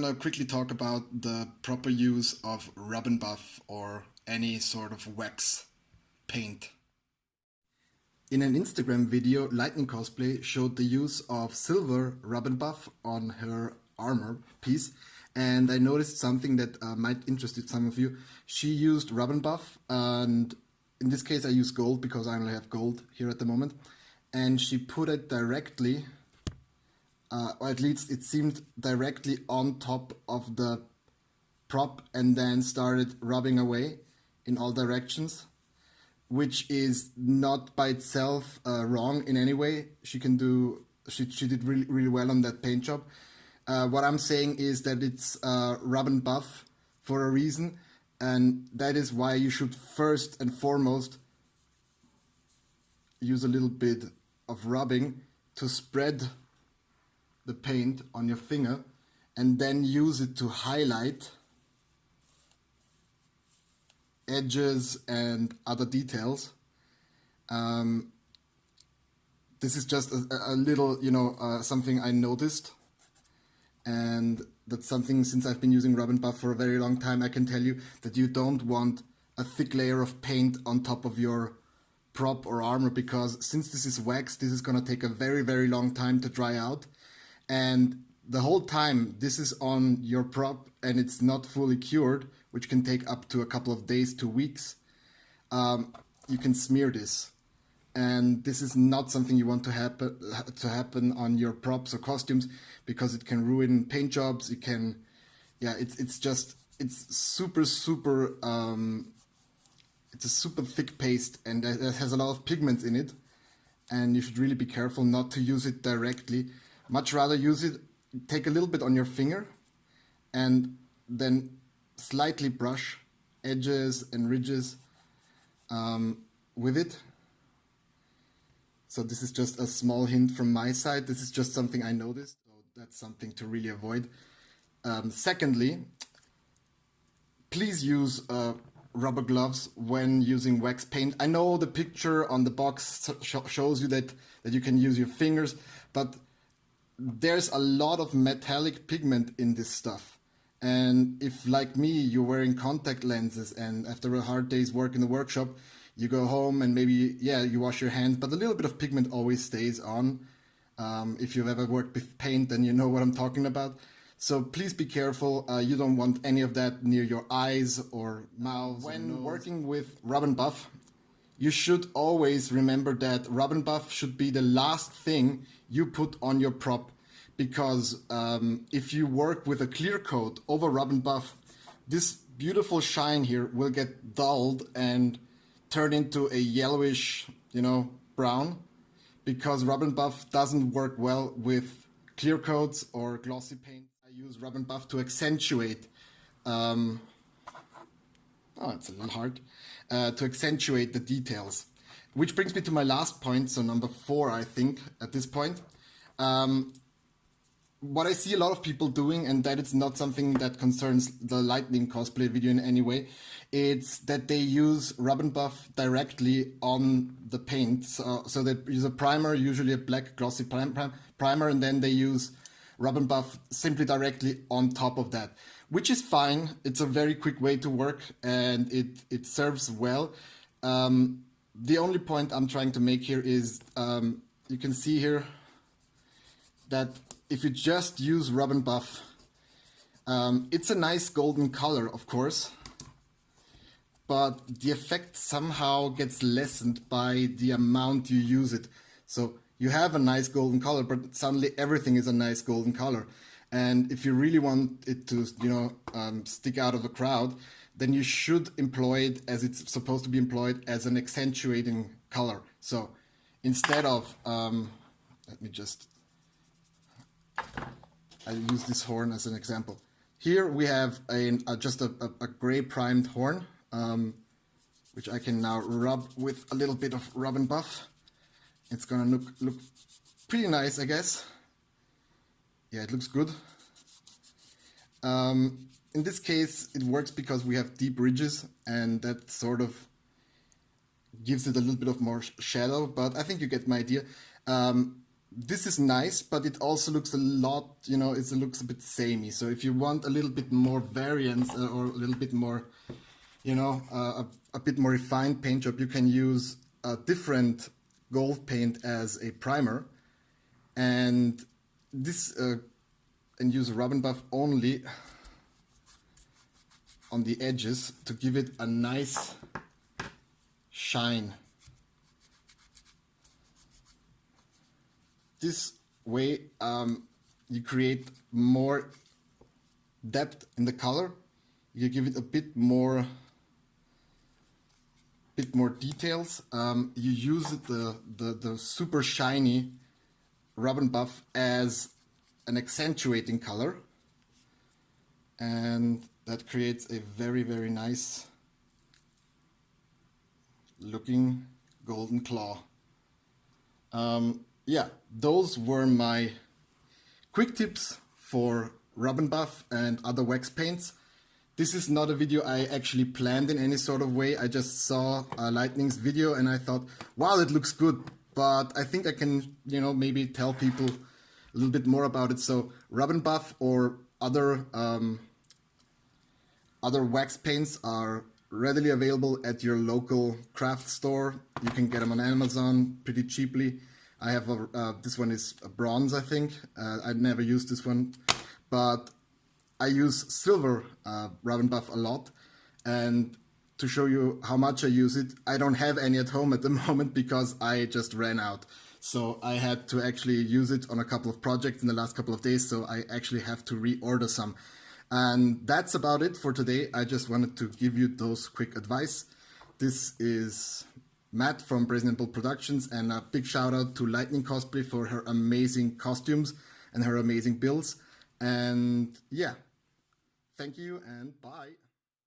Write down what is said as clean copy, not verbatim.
to quickly talk about the proper use of rub and buff or any sort of wax paint. In an Instagram video, Lightning Cosplay showed the use of silver rub and buff on her armor piece, and I noticed something that might interest some of you. She used rub and buff, and in this case I use gold because I only have gold here at the moment, and she put it directly, or at least it seemed directly on top of the prop, and then started rubbing away in all directions, which is not by itself wrong in any way. She did really well on that paint job. What I'm saying is that it's rub and buff for a reason, and that is why you should first and foremost use a little bit of rubbing to spread the paint on your finger, and then use it to highlight edges and other details. This is just a little, something I noticed, and that's something, since I've been using rub and buff for a very long time, I can tell you that you don't want a thick layer of paint on top of your prop or armor, because since this is wax, this is gonna take a very long time to dry out, and the whole time this is on your prop and it's not fully cured, which can take up to a couple of days to weeks, you can smear this. And this is not something you want to happen on your props or costumes, because it can ruin paint jobs. It can, it's super, it's a super thick paste, and it has a lot of pigments in it, and you should really be careful not to use it directly. Much rather use it, take a little bit on your finger, and then slightly brush edges and ridges with it. So this is just a small hint from my side. This is just something I noticed, so that's something to really avoid. Secondly, please use rubber gloves when using wax paint. I know the picture on the box shows you that you can use your fingers, but there's a lot of metallic pigment in this stuff. And if, like me, you're wearing contact lenses and after a hard day's work in the workshop, you go home and maybe, you wash your hands, but a little bit of pigment always stays on. If you've ever worked with paint, then you know what I'm talking about. So please be careful. You don't want any of that near your eyes or mouth. When working with rub and buff, you should always remember that rub and buff should be the last thing you put on your prop, because if you work with a clear coat over rub and buff, this beautiful shine here will get dulled and turn into a yellowish, brown, because rub and buff doesn't work well with clear coats or glossy paint. I use rub and buff to accentuate, it's a little hard, to accentuate the details. Which brings me to my last point, so number 4, I think, at this point. What I see a lot of people doing, and that it's not something that concerns the Lightning Cosplay video in any way, it's that they use rub and buff directly on the paint. So they use a primer, usually a black glossy primer, and then they use rub and buff simply directly on top of that, which is fine. It's a very quick way to work, and it serves well. The only point I'm trying to make here is, you can see here that if you just use rub and buff, it's a nice golden color, of course, but the effect somehow gets lessened by the amount you use it. So you have a nice golden color, but suddenly everything is a nice golden color. And if you really want it to, stick out of the crowd, then you should employ it as it's supposed to be employed, as an accentuating color. So instead of, let me just, I use this horn as an example. Here we have just a gray primed horn, which I can now rub with a little bit of rub and buff. It's gonna look pretty nice, I guess. Yeah, it looks good. In this case, it works because we have deep ridges, and that sort of gives it a little bit of more shadow, but I think you get my idea. this is nice, but it also looks a lot, you know, it looks a bit samey. So if you want a little bit more variance or a little bit more, you know, a bit more refined paint job, you can use a different gold paint as a primer, and this and use rub and buff only on the edges to give it a nice shine. This way you create more depth in the color. You give it a bit more details. You use the super shiny rub and buff as an accentuating color, and that creates a very, very nice looking golden claw. Yeah, those were my quick tips for rub and buff and other wax paints. This is not a video I actually planned in any sort of way. I just saw Lightning's video and I thought, wow, that looks good. But I think I can, you know, maybe tell people a little bit more about it. So rub and buff or other wax paints are readily available at your local craft store. You can get them on Amazon pretty cheaply. I have this one is a bronze, I think. I'd never used this one, but I use silver rub and buff a lot. And to show you how much I use it, I don't have any at home at the moment because I just ran out. So I had to actually use it on a couple of projects in the last couple of days, so I actually have to reorder some. And that's about it for today. I just wanted to give you those quick advice. This is Matt from Brazen and Bold Productions, and a big shout out to Lightning Cosplay for her amazing costumes and her amazing builds. And yeah, thank you and bye.